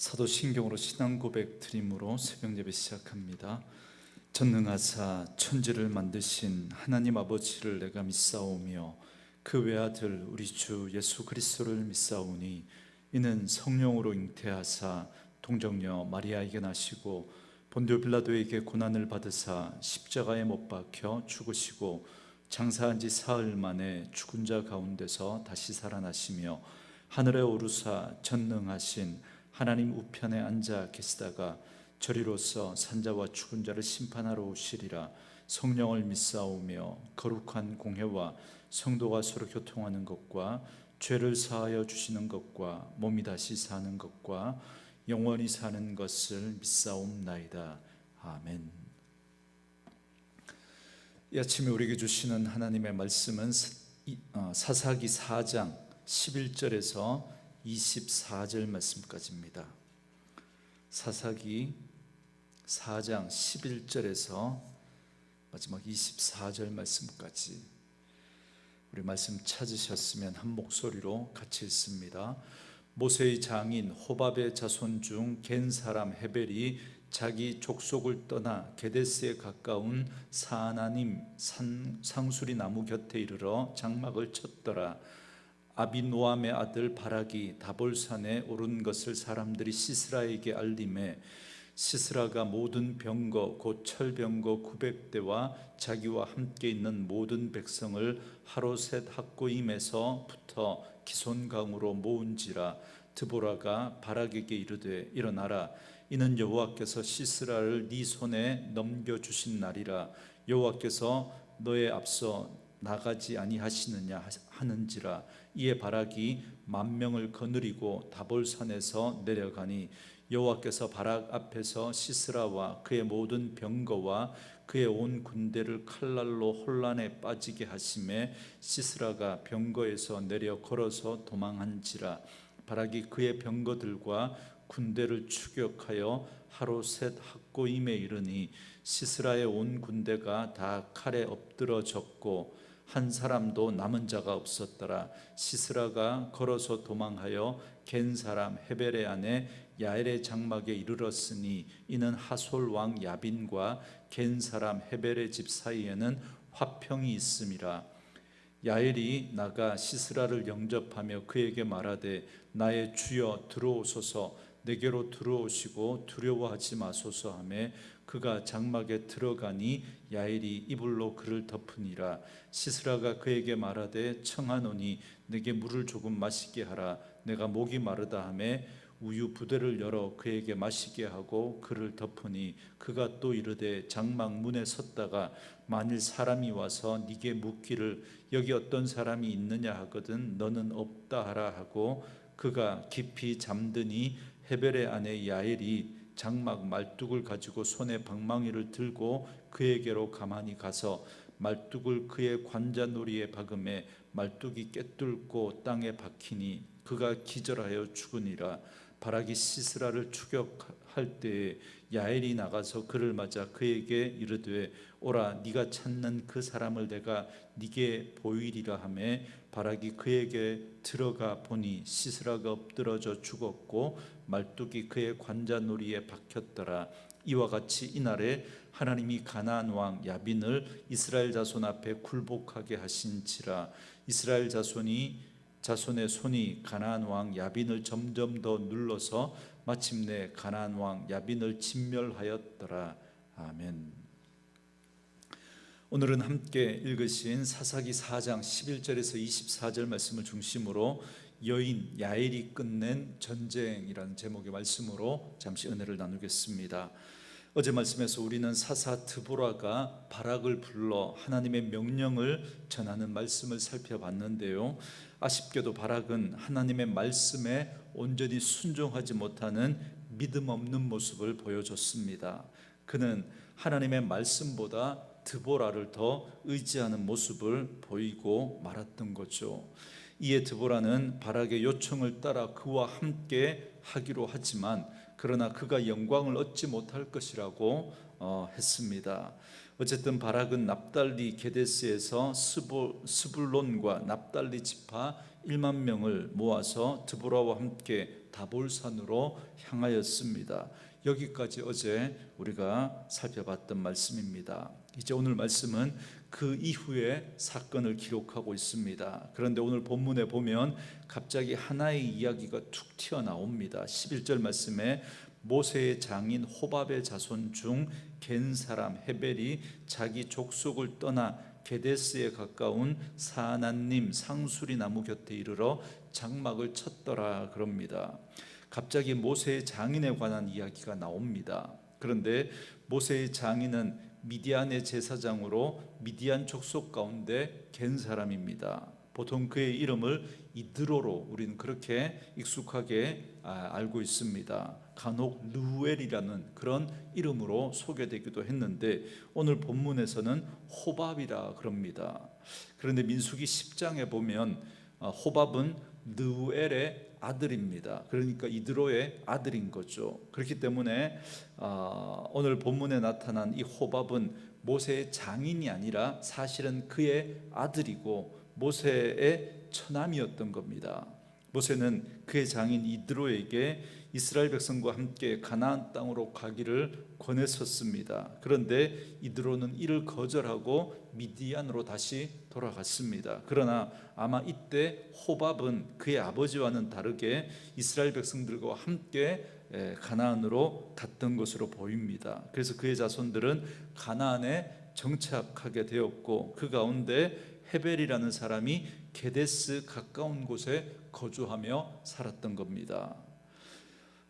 사도신경으로 신앙 고백 드림으로 새벽 예배 시작합니다. 전능하사 천지를 만드신 하나님 아버지를 내가 믿사오며 그 외아들 우리 주 예수 그리스도를 믿사오니 이는 성령으로 잉태하사 동정녀 마리아에게 나시고 본디오 빌라도에게 고난을 받으사 십자가에 못 박혀 죽으시고 장사한 지 사흘 만에 죽은 자 가운데서 다시 살아나시며 하늘에 오르사 전능하신 하나님 우편에 앉아 계시다가 저리로서 산자와 죽은 자를 심판하러 오시리라. 성령을 믿사오며 거룩한 공회와 성도가 서로 교통하는 것과 죄를 사하여 주시는 것과 몸이 다시 사는 것과 영원히 사는 것을 믿사옵나이다. 아멘. 이 아침에 우리에게 주시는 하나님의 말씀은 사사기 4장 11절에서 24절 말씀까지입니다. 사사기 4장 11절에서 마지막 24절 말씀까지. 우리 말씀 찾으셨으면 한 목소리로 같이 읽습니다. 모세의 장인 호밥의 자손 중 겐 사람 헤벨이 자기 족속을 떠나 게데스에 가까운 사아나님 상수리 나무 곁에 이르러 장막을 쳤더라. 아비노암의 아들 바락이 다볼산에 오른 것을 사람들이 시스라에게 알림해 시스라가 모든 병거 곧 철병거 900대와 자기와 함께 있는 모든 백성을 하로셋 학고임에서부터 기손강으로 모은지라. 드보라가 바락에게 이르되 일어나라, 이는 여호와께서 시스라를 네 손에 넘겨주신 날이라. 여호와께서 너의 앞서 나가지 아니하시느냐 하는지라. 이에 바락이 10,000명을 거느리고 다볼산에서 내려가니 여호와께서 바락 앞에서 시스라와 그의 모든 병거와 그의 온 군대를 칼날로 혼란에 빠지게 하심에 시스라가 병거에서 내려 걸어서 도망한지라. 바락이 그의 병거들과 군대를 추격하여 하로셋 학고임에 이르니 시스라의 온 군대가 다 칼에 엎드러졌고 한 사람도 남은 자가 없었더라. 시스라가 걸어서 도망하여 겐 사람 헤벨의 아내 야엘의 장막에 이르렀으니 이는 하솔 왕 야빈과 겐 사람 헤벨의 집 사이에는 화평이 있음이라. 야엘이 나가 시스라를 영접하며 그에게 말하되 나의 주여 들어오소서, 내게로 들어오시고 두려워하지 마소서 하며 그가 장막에 들어가니 야엘이 이불로 그를 덮으니라. 시스라가 그에게 말하되 청하노니 내게 물을 조금 마시게 하라. 내가 목이 마르다 하며 우유 부대를 열어 그에게 마시게 하고 그를 덮으니 그가 또 이르되 장막 문에 섰다가 만일 사람이 와서 네게 묻기를 여기 어떤 사람이 있느냐 하거든 너는 없다 하라 하고 그가 깊이 잠드니 헤벨의 아내 야엘이 장막 말뚝을 가지고 손에 방망이를 들고 그에게로 가만히 가서 말뚝을 그의 관자놀이에 박음에 말뚝이 꿰뚫고 땅에 박히니 그가 기절하여 죽으니라. 바락이 시스라를 추격할 때에 야엘이 나가서 그를 맞아 그에게 이르되 오라, 네가 찾는 그 사람을 내가 네게 보이리라 하며 바락이 그에게 들어가 보니 시스라가 엎드러져 죽었고 말뚝이 그의 관자놀이에 박혔더라. 이와 같이 이날에 하나님이 가나안 왕 야빈을 이스라엘 자손 앞에 굴복하게 하신지라. 이스라엘 자손의 손이 가나안 왕 야빈을 점점 더 눌러서 마침내 가나안 왕 야빈을 진멸하였더라. 아멘. 오늘은 함께 읽으신 사사기 4장 11절에서 24절 말씀을 중심으로 여인 야엘이 끝낸 전쟁이라는 제목의 말씀으로 잠시 은혜를 나누겠습니다. 어제 말씀에서 우리는 사사 드보라가 바락을 불러 하나님의 명령을 전하는 말씀을 살펴봤는데요, 아쉽게도 바락은 하나님의 말씀에 온전히 순종하지 못하는 믿음 없는 모습을 보여줬습니다. 그는 하나님의 말씀보다 드보라를 더 의지하는 모습을 보이고 말았던 거죠. 이에 드보라는 바락의 요청을 따라 그와 함께 하기로 하지만 그러나 그가 영광을 얻지 못할 것이라고 했습니다. 어쨌든 바락은 납달리 게데스에서 스불론과 납달리 지파 1만 명을 모아서 드보라와 함께 다볼산으로 향하였습니다. 여기까지 어제 우리가 살펴봤던 말씀입니다. 이제 오늘 말씀은 그 이후의 사건을 기록하고 있습니다. 그런데 오늘 본문에 보면 갑자기 하나의 이야기가 툭 튀어나옵니다. 11절 말씀에 모세의 장인 호밥의 자손 중 겐 사람 헤벨이 자기 족속을 떠나 게데스에 가까운 사나님 상수리 나무 곁에 이르러 장막을 쳤더라 그럽니다. 갑자기 모세의 장인에 관한 이야기가 나옵니다. 그런데 모세의 장인은 미디안의 제사장으로 미디안 족속 가운데 겐 사람입니다. 보통 그의 이름을 이드로로 우리는 그렇게 익숙하게 알고 있습니다. 간혹 르우엘이라는 그런 이름으로 소개되기도 했는데 오늘 본문에서는 호밥이라 그럽니다. 그런데 민수기 10장에 보면 호밥은 르우엘의 아들입니다. 그러니까 이드로의 아들인 거죠. 그렇기 때문에 오늘 본문에 나타난 이 호밥은 모세의 장인이 아니라 사실은 그의 아들이고 모세의 처남이었던 겁니다. 모세는 그의 장인 이드로에게 이스라엘 백성과 함께 가나안 땅으로 가기를 권했었습니다. 그런데 이드로는 이를 거절하고 미디안으로 다시 돌아갔습니다. 그러나 아마 이때 호밥은 그의 아버지와는 다르게 이스라엘 백성들과 함께 가나안으로 갔던 것으로 보입니다. 그래서 그의 자손들은 가나안에 정착하게 되었고 그 가운데 헤벨이라는 사람이 게데스 가까운 곳에 거주하며 살았던 겁니다.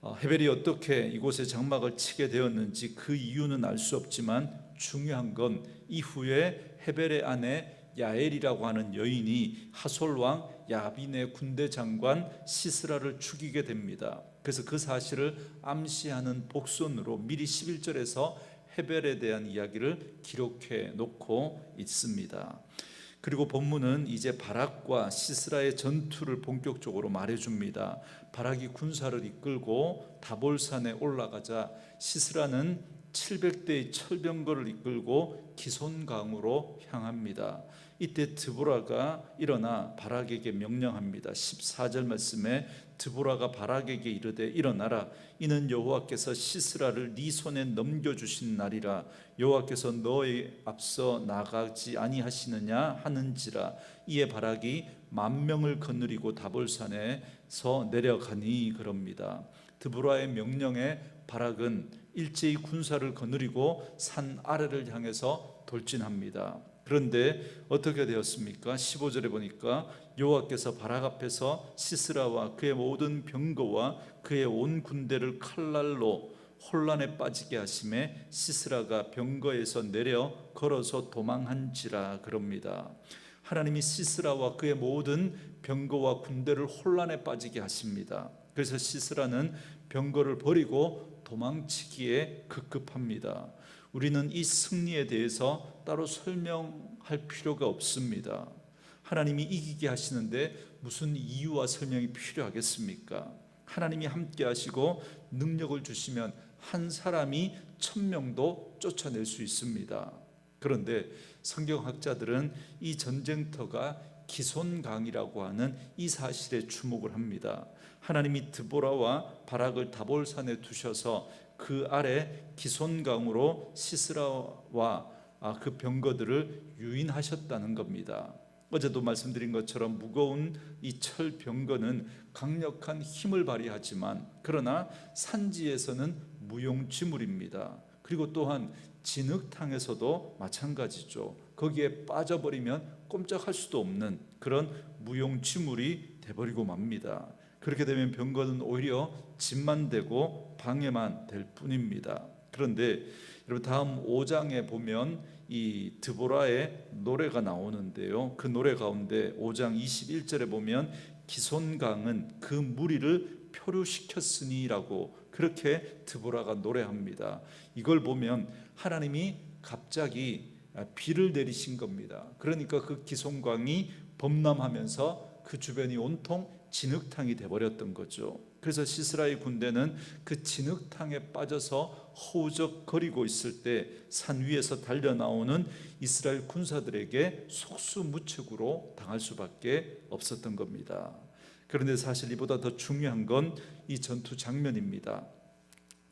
헤벨이 어떻게 이곳에 장막을 치게 되었는지 그 이유는 알 수 없지만 중요한 건 이후에 헤벨의 아내 야엘이라고 하는 여인이 하솔 왕 야빈의 군대 장관 시스라를 죽이게 됩니다. 그래서 그 사실을 암시하는 복선으로 미리 11절에서 헤벨에 대한 이야기를 기록해 놓고 있습니다. 그리고 본문은 이제 바락과 시스라의 전투를 본격적으로 말해줍니다. 바락이 군사를 이끌고 다볼산에 올라가자 시스라는 700대의 철병거를 이끌고 기손강으로 향합니다. 이때 드보라가 일어나 바락에게 명령합니다. 14절 말씀에 드보라가 바락에게 이르되 일어나라. 이는 여호와께서 시스라를 네 손에 넘겨주신 날이라. 여호와께서 너의 앞서 나가지 아니하시느냐 하는지라. 이에 바락이 10,000명을 거느리고 다볼산에서 내려가니 그럽니다. 드보라의 명령에 바락은 일제히 군사를 거느리고 산 아래를 향해서 돌진합니다. 그런데 어떻게 되었습니까? 15절에 보니까 여호와께서 바락 앞에서 시스라와 그의 모든 병거와 그의 온 군대를 칼날로 혼란에 빠지게 하심에 시스라가 병거에서 내려 걸어서 도망한지라 그럽니다. 하나님이 시스라와 그의 모든 병거와 군대를 혼란에 빠지게 하십니다. 그래서 시스라는 병거를 버리고 도망치기에 급급합니다. 우리는 이 승리에 대해서 따로 설명할 필요가 없습니다. 하나님이 이기게 하시는데 무슨 이유와 설명이 필요하겠습니까? 하나님이 함께 하시고 능력을 주시면 한 사람이 1000명도 쫓아낼 수 있습니다. 그런데 성경학자들은 이 전쟁터가 기손강이라고 하는 이 사실에 주목을 합니다. 하나님이 드보라와 바락을 다볼산에 두셔서 그 아래 기손강으로 시스라와 그 병거들을 유인하셨다는 겁니다. 어제도 말씀드린 것처럼 무거운 이 철 병거는 강력한 힘을 발휘하지만 그러나 산지에서는 무용지물입니다. 그리고 또한 진흙탕에서도 마찬가지죠. 거기에 빠져버리면 꼼짝할 수도 없는 그런 무용지물이 돼버리고 맙니다. 그렇게 되면 병거는 오히려 짐만 되고 방해만 될 뿐입니다. 그런데 여러분 다음 5장에 보면 이 드보라의 노래가 나오는데요. 그 노래 가운데 5장 21절에 보면 기손강은 그 무리를 표류시켰으니라고 그렇게 드보라가 노래합니다. 이걸 보면 하나님이 갑자기 비를 내리신 겁니다. 그러니까 그 기손강이 범람하면서 그 주변이 온통 진흙탕이 되어버렸던 거죠. 그래서 시스라의 군대는 그 진흙탕에 빠져서 허우적거리고 있을 때 산 위에서 달려나오는 이스라엘 군사들에게 속수무책으로 당할 수밖에 없었던 겁니다. 그런데 사실 이보다 더 중요한 건 이 전투 장면입니다.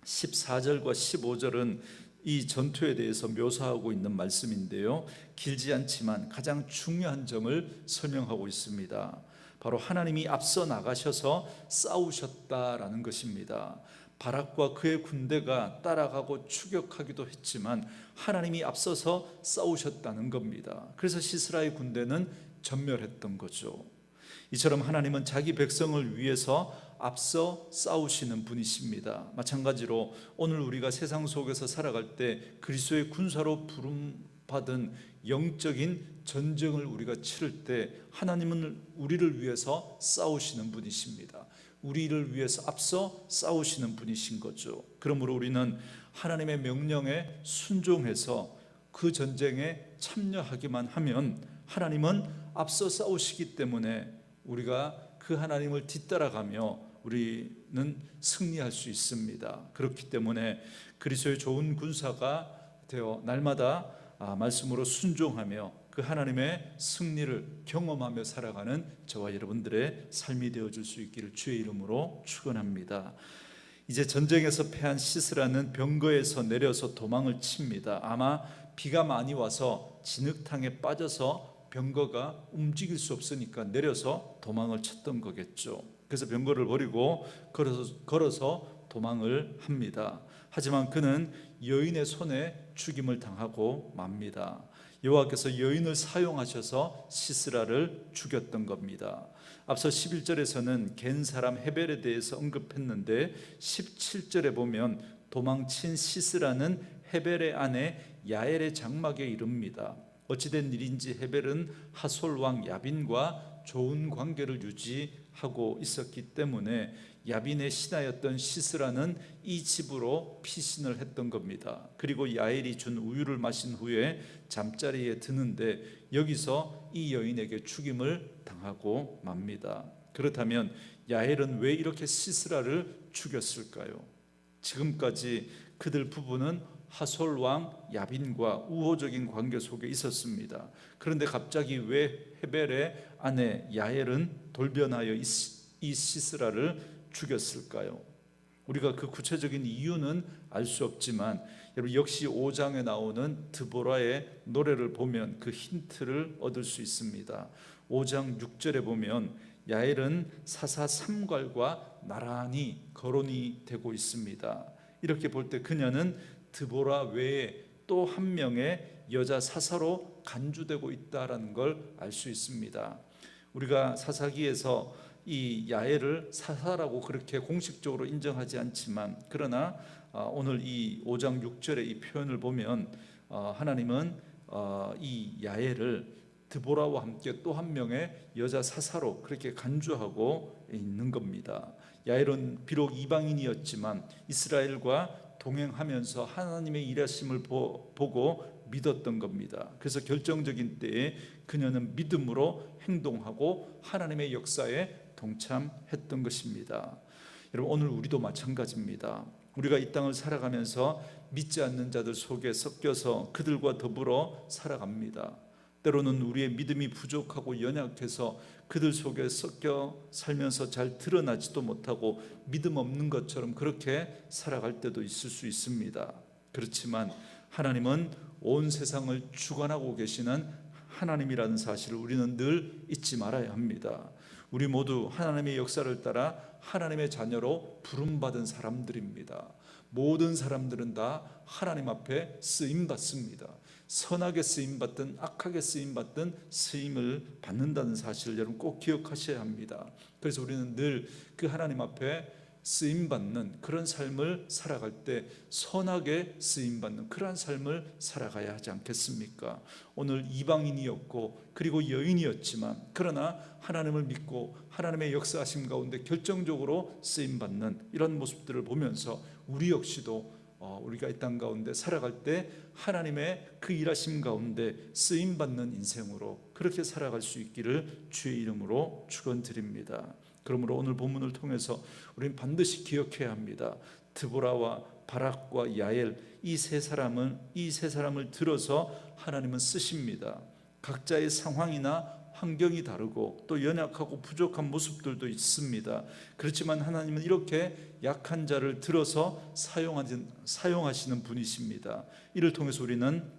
14절과 15절은 이 전투에 대해서 묘사하고 있는 말씀인데요, 길지 않지만 가장 중요한 점을 설명하고 있습니다. 바로 하나님이 앞서 나가셔서 싸우셨다라는 것입니다. 바락과 그의 군대가 따라가고 추격하기도 했지만 하나님이 앞서서 싸우셨다는 겁니다. 그래서 시스라의 군대는 전멸했던 거죠. 이처럼 하나님은 자기 백성을 위해서 앞서 싸우시는 분이십니다. 마찬가지로 오늘 우리가 세상 속에서 살아갈 때 그리스도의 군사로 부름받은 영적인 전쟁을 우리가 치를 때 하나님은 우리를 위해서 싸우시는 분이십니다. 우리를 위해서 앞서 싸우시는 분이신 거죠. 그러므로 우리는 하나님의 명령에 순종해서 그 전쟁에 참여하기만 하면 하나님은 앞서 싸우시기 때문에 우리가 그 하나님을 뒤따라가며 우리는 승리할 수 있습니다. 그렇기 때문에 그리스도의 좋은 군사가 되어 날마다 말씀으로 순종하며 그 하나님의 승리를 경험하며 살아가는 저와 여러분들의 삶이 되어줄 수 있기를 주의 이름으로 축원합니다. 이제 전쟁에서 패한 시스라는 병거에서 내려서 도망을 칩니다. 아마 비가 많이 와서 진흙탕에 빠져서 병거가 움직일 수 없으니까 내려서 도망을 쳤던 거겠죠. 그래서 병거를 버리고 걸어서 도망을 합니다. 하지만 그는 여인의 손에 죽임을 당하고 맙니다. 여호와께서 여인을 사용하셔서 시스라를 죽였던 겁니다. 앞서 11절에서는 겐 사람 헤벨에 대해서 언급했는데 17절에 보면 도망친 시스라는 헤벨의 아내 야엘의 장막에 이릅니다. 어찌된 일인지 헤벨은 하솔 왕 야빈과 좋은 관계를 유지하고 있었기 때문에 야빈의 신하였던 시스라는 이 집으로 피신을 했던 겁니다. 그리고 야엘이 준 우유를 마신 후에 잠자리에 드는데 여기서 이 여인에게 죽임을 당하고 맙니다. 그렇다면 야엘은 왜 이렇게 시스라를 죽였을까요? 지금까지 그들 부부는 하솔 왕 야빈과 우호적인 관계 속에 있었습니다. 그런데 갑자기 왜 헤벨의 아내 야엘은 돌변하여 이 시스라를 죽였을까요? 우리가 그 구체적인 이유는 알 수 없지만 여러분 역시 5장에 나오는 드보라의 노래를 보면 그 힌트를 얻을 수 있습니다. 5장 6절에 보면 야엘은 사사 삼갈과 나란히 거론이 되고 있습니다. 이렇게 볼 때 그녀는 드보라 외에 또 한 명의 여자 사사로 간주되고 있다는 걸 알 수 있습니다. 우리가 사사기에서 이 야엘을 사사라고 그렇게 공식적으로 인정하지 않지만 그러나 오늘 이 5장 6절의 이 표현을 보면 하나님은 이 야엘을 드보라와 함께 또 한 명의 여자 사사로 그렇게 간주하고 있는 겁니다. 야엘은 비록 이방인이었지만 이스라엘과 동행하면서 하나님의 일하심을 보고 믿었던 겁니다. 그래서 결정적인 때에 그녀는 믿음으로 행동하고 하나님의 역사에 동참했던 것입니다. 여러분 오늘 우리도 마찬가지입니다. 우리가 이 땅을 살아가면서 믿지 않는 자들 속에 섞여서 그들과 더불어 살아갑니다. 때로는 우리의 믿음이 부족하고 연약해서 그들 속에 섞여 살면서 잘 드러나지도 못하고 믿음 없는 것처럼 그렇게 살아갈 때도 있을 수 있습니다. 그렇지만 하나님은 온 세상을 주관하고 계시는 하나님이라는 사실을 우리는 늘 잊지 말아야 합니다. 우리 모두 하나님의 역사를 따라 하나님의 자녀로 부름받은 사람들입니다. 모든 사람들은 다 하나님 앞에 쓰임받습니다. 선하게 쓰임받든 악하게 쓰임받든 쓰임을 받는다는 사실을 여러분 꼭 기억하셔야 합니다. 그래서 우리는 늘 그 하나님 앞에 쓰임받는 그런 삶을 살아갈 때 선하게 쓰임받는 그러한 삶을 살아가야 하지 않겠습니까? 오늘 이방인이었고 그리고 여인이었지만 그러나 하나님을 믿고 하나님의 역사하심 가운데 결정적으로 쓰임받는 이런 모습들을 보면서 우리 역시도 우리가 이 땅 가운데 살아갈 때 하나님의 그 일하심 가운데 쓰임받는 인생으로 그렇게 살아갈 수 있기를 주의 이름으로 축원드립니다. 그러므로 오늘 본문을 통해서 우리는 반드시 기억해야 합니다. 드보라와 바락과 야엘 이 세 사람을 들어서 하나님은 쓰십니다. 각자의 상황이나 환경이 다르고 또 연약하고 부족한 모습들도 있습니다. 그렇지만 하나님은 이렇게 약한 자를 들어서 사용하시는 분이십니다. 이를 통해서 우리는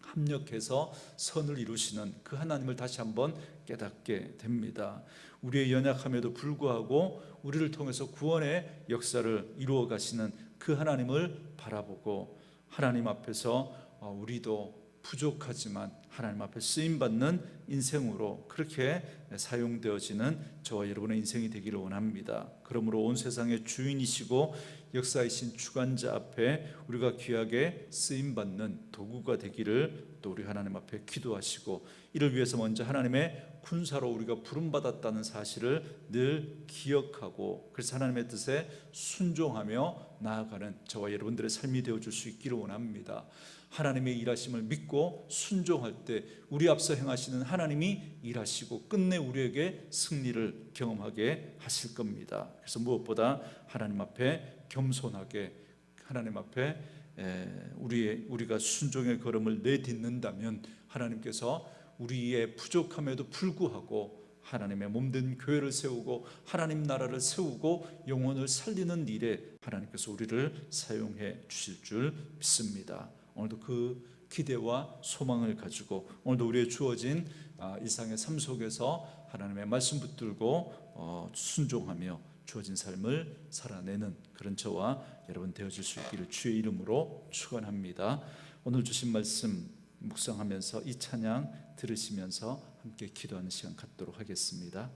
합력해서 선을 이루시는 그 하나님을 다시 한번 깨닫게 됩니다. 우리의 연약함에도 불구하고 우리를 통해서 구원의 역사를 이루어 가시는 그 하나님을 바라보고 하나님 앞에서 우리도 부족하지만 하나님 앞에 쓰임받는 인생으로 그렇게 사용되어지는 저와 여러분의 인생이 되기를 원합니다. 그러므로 온 세상의 주인이시고 역사이신 주관자 앞에 우리가 귀하게 쓰임받는 도구가 되기를 또 우리 하나님 앞에 기도하시고, 이를 위해서 먼저 하나님의 군사로 우리가 부름받았다는 사실을 늘 기억하고 그래서 하나님의 뜻에 순종하며 나아가는 저와 여러분들의 삶이 되어줄 수 있기를 원합니다. 하나님의 일하심을 믿고 순종할 때 우리 앞서 행하시는 하나님이 일하시고 끝내 우리에게 승리를 경험하게 하실 겁니다. 그래서 무엇보다 하나님 앞에 겸손하게 하나님 앞에 우리가 순종의 걸음을 내딛는다면 하나님께서 우리의 부족함에도 불구하고 하나님의 몸된 교회를 세우고 하나님 나라를 세우고 영혼을 살리는 일에 하나님께서 우리를 사용해 주실 줄 믿습니다. 오늘도 그 기대와 소망을 가지고 오늘도 우리의 주어진 일상의 삶 속에서 하나님의 말씀 붙들고 순종하며 주어진 삶을 살아내는 그런 저와 여러분 되어질 수 있기를 주의 이름으로 축원합니다. 오늘 주신 말씀 묵상하면서 이 찬양 들으시면서 함께 기도하는 시간 갖도록 하겠습니다.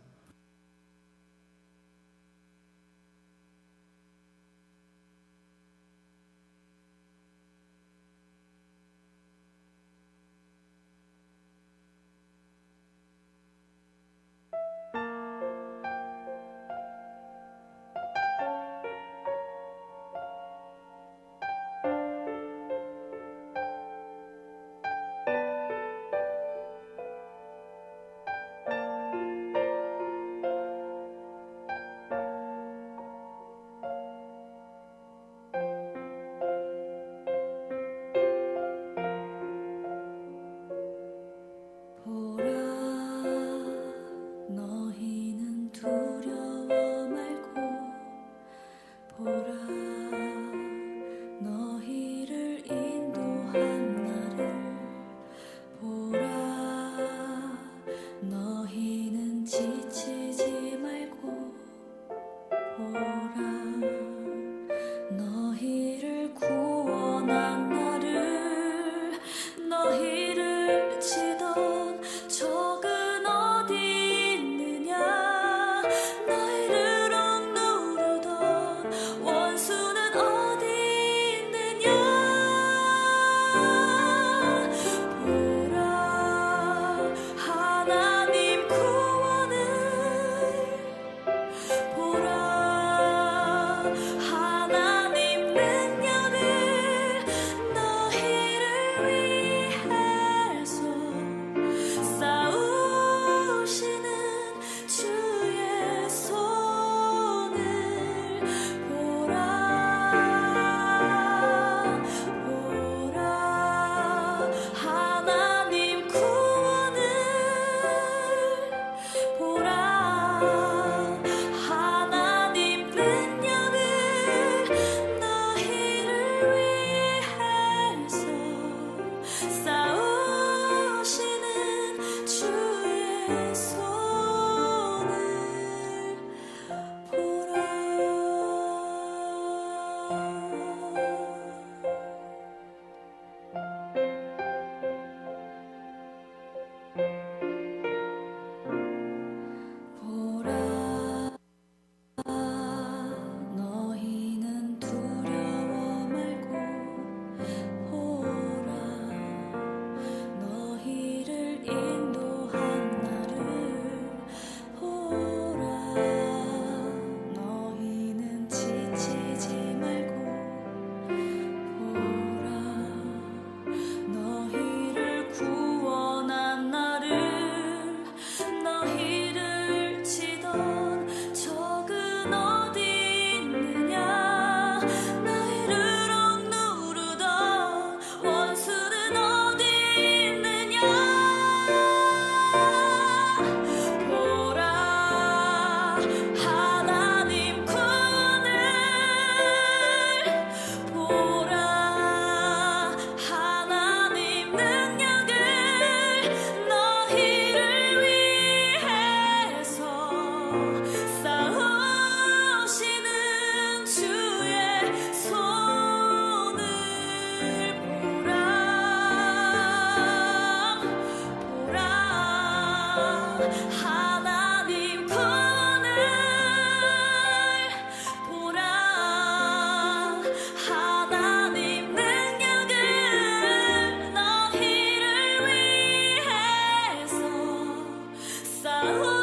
할렐루야